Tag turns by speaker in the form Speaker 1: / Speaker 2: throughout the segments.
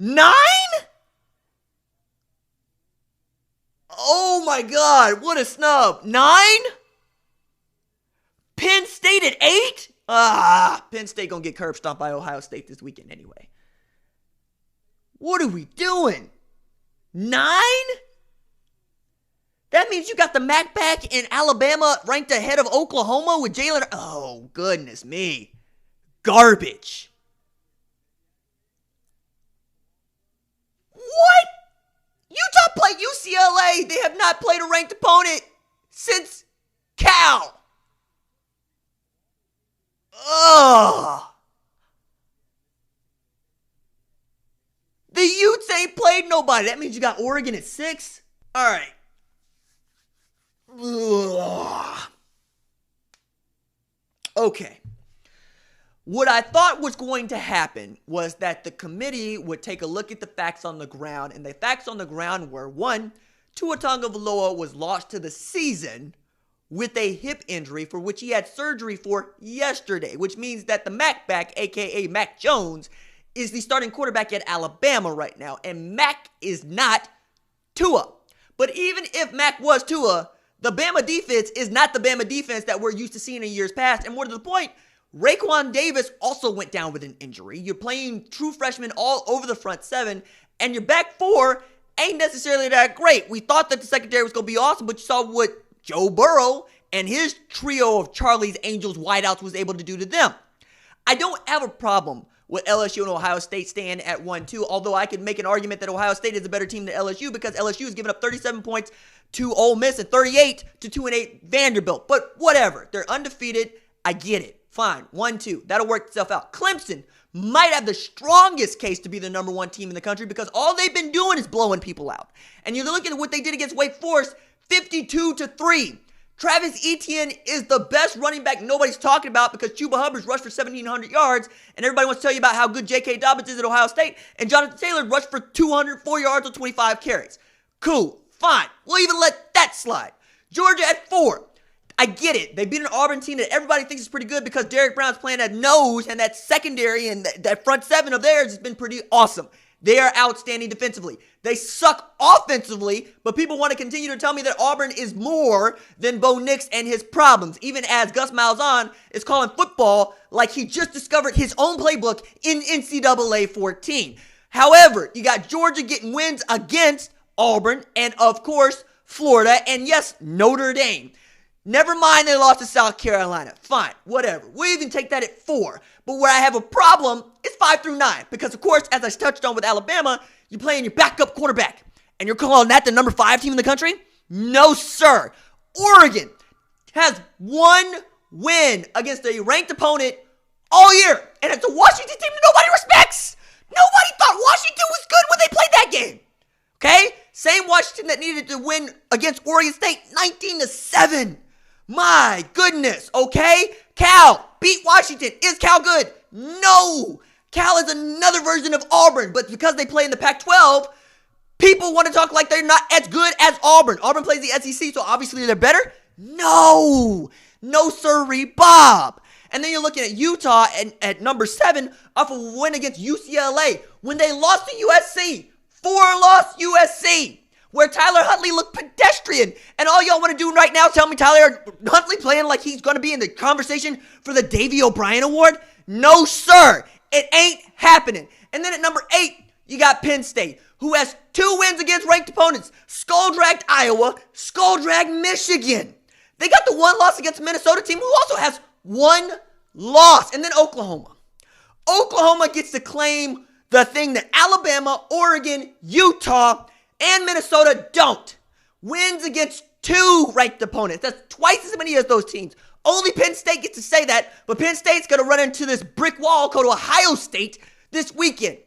Speaker 1: 9? Oh my God, what a snub. 9? Penn State at 8? Penn State gonna get curb stomped by Ohio State this weekend anyway. What are we doing? 9? That means you got the MAC back in Alabama ranked ahead of Oklahoma with Jalen. Oh, goodness me. Garbage. What? Utah played UCLA. They have not played a ranked opponent since Cal. Ugh. The Utes ain't played nobody. That means you got Oregon at 6. All right. Ugh. Okay. What I thought was going to happen was that the committee would take a look at the facts on the ground, and the facts on the ground were, 1, Tua Tagovailoa was lost to the season with a hip injury for which he had surgery for yesterday, which means that the Mac back, aka Mac Jones, is the starting quarterback at Alabama right now, and Mac is not Tua. But even if Mac was Tua, the Bama defense is not the Bama defense that we're used to seeing in years past. And more to the point, Raekwon Davis also went down with an injury. You're playing true freshmen all over the front seven, and your back four ain't necessarily that great. We thought that the secondary was going to be awesome, but you saw what Joe Burrow and his trio of Charlie's Angels wideouts was able to do to them. I don't have a problem with LSU and Ohio State staying at 1-2, although I could make an argument that Ohio State is a better team than LSU because LSU has given up 37 points to Ole Miss and 38 to 2-8 Vanderbilt. But whatever. They're undefeated. I get it. Fine. 1-2. That'll work itself out. Clemson might have the strongest case to be the number one team in the country because all they've been doing is blowing people out. And you look at what they did against Wake Forest, 52-3. Travis Etienne is the best running back nobody's talking about because Chuba Hubbard's rushed for 1,700 yards, and everybody wants to tell you about how good J.K. Dobbins is at Ohio State, and Jonathan Taylor rushed for 204 yards on 25 carries. Cool. Fine. We'll even let that slide. Georgia at 4. I get it. They beat an Auburn team that everybody thinks is pretty good because Derrick Brown's playing at nose, and that secondary and that front seven of theirs has been pretty awesome. They are outstanding defensively. They suck offensively, but people want to continue to tell me that Auburn is more than Bo Nix and his problems, even as Gus Malzahn is calling football like he just discovered his own playbook in NCAA 14. However, you got Georgia getting wins against Auburn and, of course, Florida and, yes, Notre Dame. Never mind they lost to South Carolina. Fine, whatever. We'll even take that at 4. But where I have a problem is 5 through 9. Because, of course, as I touched on with Alabama, you're playing your backup quarterback. And you're calling that the number 5 team in the country? No, sir. Oregon has one win against a ranked opponent all year. And it's a Washington team that nobody respects. Nobody thought Washington was good when they played that game. Okay? Same Washington that needed to win against Oregon State 19-7. My goodness, okay? Cal beat Washington. Is Cal good? No. Cal is another version of Auburn, but because they play in the Pac-12, people want to talk like they're not as good as Auburn. Auburn plays the SEC, so obviously they're better? No. No, sirree, Bob. And then you're looking at Utah at number 7 off of a win against UCLA when they lost to USC. 4-loss USC. Where Tyler Huntley looked pedestrian. And all y'all want to do right now, tell me Tyler Huntley playing like he's going to be in the conversation for the Davey O'Brien Award? No, sir. It ain't happening. And then at number 8, you got Penn State, who has 2 wins against ranked opponents. Skull-dragged Iowa, skull-dragged Michigan. They got the 1 loss against Minnesota team, who also has 1 loss. And then Oklahoma. Oklahoma gets to claim the thing that Alabama, Oregon, Utah, and Minnesota don't. Wins against 2 ranked opponents. That's twice as many as those teams. Only Penn State gets to say that, but Penn State's going to run into this brick wall called Ohio State this weekend.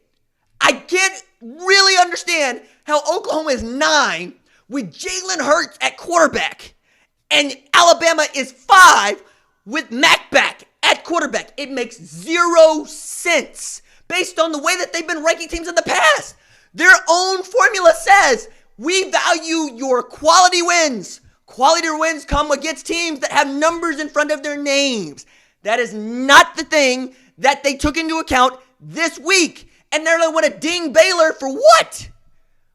Speaker 1: I can't really understand how Oklahoma is 9 with Jalen Hurts at quarterback, and Alabama is 5 with Mac back at quarterback. It makes 0 sense based on the way that they've been ranking teams in the past. Their own formula says, we value your quality wins. Quality wins come against teams that have numbers in front of their names. That is not the thing that they took into account this week. And they're going to win a ding Baylor for what?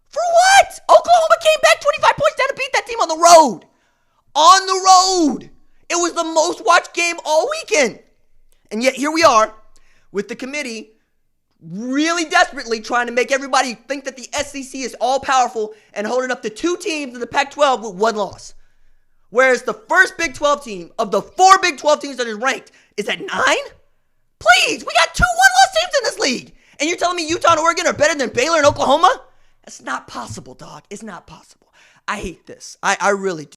Speaker 1: For what? Oklahoma came back 25 points down to beat that team on the road. On the road. It was the most watched game all weekend. And yet here we are with the committee really desperately trying to make everybody think that the SEC is all powerful and holding up the 2 teams in the Pac-12 with 1 loss. Whereas the first Big 12 team of the 4 Big 12 teams that is ranked is at 9? Please, we got 2 one-loss teams in this league. And you're telling me Utah and Oregon are better than Baylor and Oklahoma? That's not possible, dog. It's not possible. I hate this. I really do.